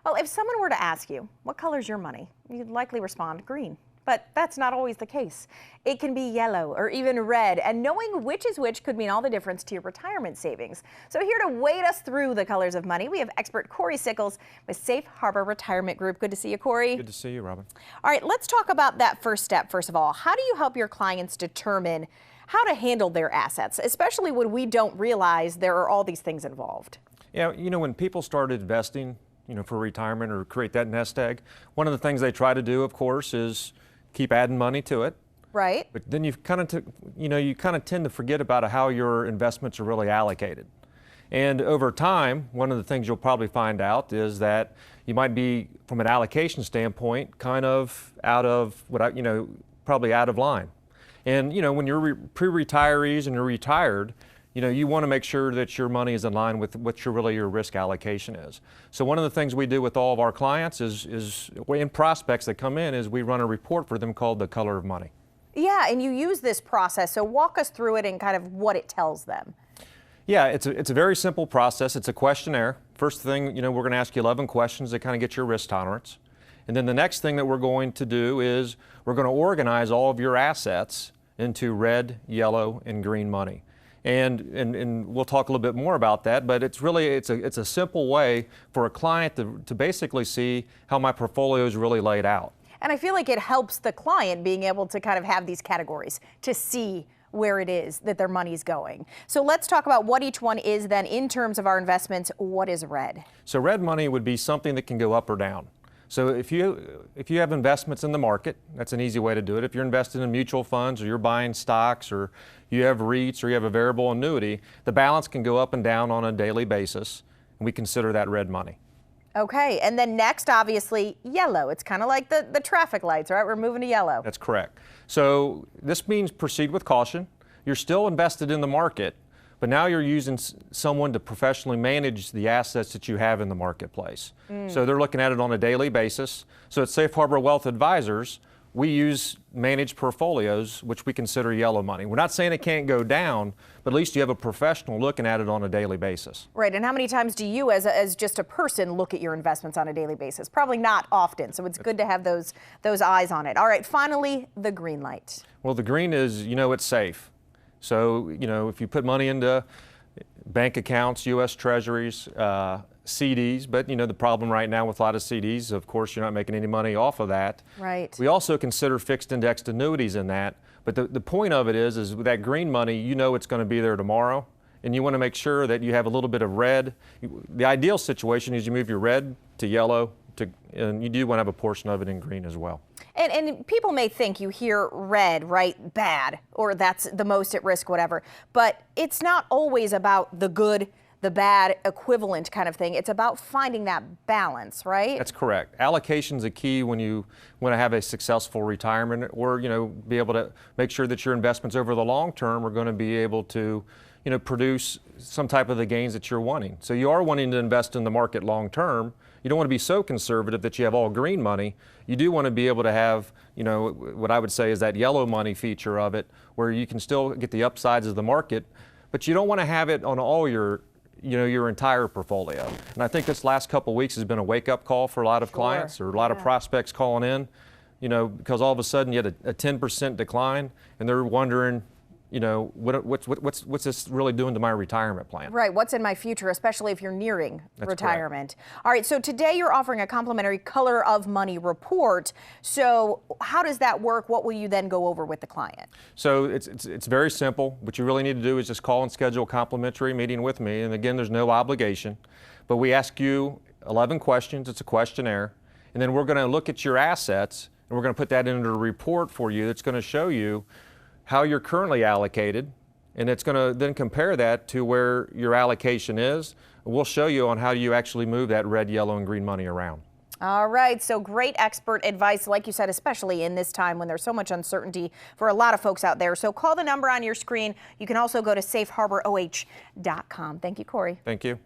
Well, if someone were to ask you, what color's your money? You'd likely respond green. But that's not always the case. It can be yellow or even red, and knowing which is which could mean all the difference to your retirement savings. So here to wade us through the colors of money, we have expert Cory Sickles with Safe Harbor Retirement Group. Good to see you, Cory. Good to see you, Robin. All right, let's talk about that first step. First of all, how do you help your clients determine how to handle their assets, especially when we don't realize there are all these things involved? Yeah, when people started investing, for retirement or create that nest egg, one of the things they try to do, of course, is keep adding money to it. Right. But then you kind of tend to forget about how your investments are really allocated. And over time, one of the things you'll probably find out is that you might be, from an allocation standpoint, kind of out of probably out of line. And when you're pre-retirees and you're retired, you want to make sure that your money is in line with what your risk allocation is. So one of the things we do with all of our clients is in prospects that come in, is we run a report for them called the color of money. Yeah, and you use this process, so walk us through it and kind of what it tells them. Yeah, it's a very simple process. It's a questionnaire. First thing, we're going to ask you 11 questions to kind of get your risk tolerance. And then the next thing that we're going to do is we're going to organize all of your assets into red, yellow, and green money. And we'll talk a little bit more about that, but it's a simple way for a client to basically see how my portfolio is really laid out. And I feel like it helps the client being able to kind of have these categories to see where it is that their money's going. So let's talk about what each one is then in terms of our investments. What is red? So red money would be something that can go up or down. So if you have investments in the market, that's an easy way to do it. If you're invested in mutual funds, or you're buying stocks, or you have REITs, or you have a variable annuity, the balance can go up and down on a daily basis, and we consider that red money. Okay, and then next, obviously, yellow. It's kind of like the traffic lights, right? We're moving to yellow. That's correct. So this means proceed with caution. You're still invested in the market, but now you're using someone to professionally manage the assets that you have in the marketplace. So they're looking at it on a daily basis. So at Safe Harbor Wealth Advisors, we use managed portfolios, which we consider yellow money. We're not saying it can't go down, but at least you have a professional looking at it on a daily basis. Right, and how many times do you, as just a person, look at your investments on a daily basis? Probably not often, so it's good to have those eyes on it. All right, finally, the green light. Well, the green is, it's safe. So, if you put money into bank accounts, U.S. Treasuries, CDs, but the problem right now with a lot of CDs, of course, you're not making any money off of that. Right. We also consider fixed indexed annuities in that, but the point of it is with that green money, it's going to be there tomorrow, and you want to make sure that you have a little bit of red. The ideal situation is you move your red to yellow, and you do want to have a portion of it in green as well. And people may think, you hear red, right, bad, or that's the most at risk, whatever. But it's not always about the good, the bad equivalent kind of thing. It's about finding that balance, right? That's correct. Allocation is a key when you want to have a successful retirement, or be able to make sure that your investments over the long term are going to be able to produce some type of the gains that you're wanting. So you are wanting to invest in the market long term. You don't want to be so conservative that you have all green money. You do want to be able to have, what I would say is that yellow money feature of it, where you can still get the upsides of the market, but you don't want to have it on all your entire portfolio. And I think this last couple of weeks has been a wake-up call for a lot of clients, or a lot of prospects calling in, because all of a sudden you had a 10% decline, and they're wondering, what's this really doing to my retirement plan? Right, what's in my future, especially if you're nearing retirement. Correct. All right, so today you're offering a complimentary Color of Money report. So how does that work? What will you then go over with the client? So it's very simple. What you really need to do is just call and schedule a complimentary meeting with me. And again, there's no obligation, but we ask you 11 questions. It's a questionnaire. And then we're going to look at your assets, and we're going to put that into a report for you that's going to show you how you're currently allocated, and it's going to then compare that to where your allocation is. We'll show you on how you actually move that red, yellow, and green money around. All right, so great expert advice, like you said, especially in this time when there's so much uncertainty for a lot of folks out there. So call the number on your screen. You can also go to safeharboroh.com. Thank you, Cory. Thank you.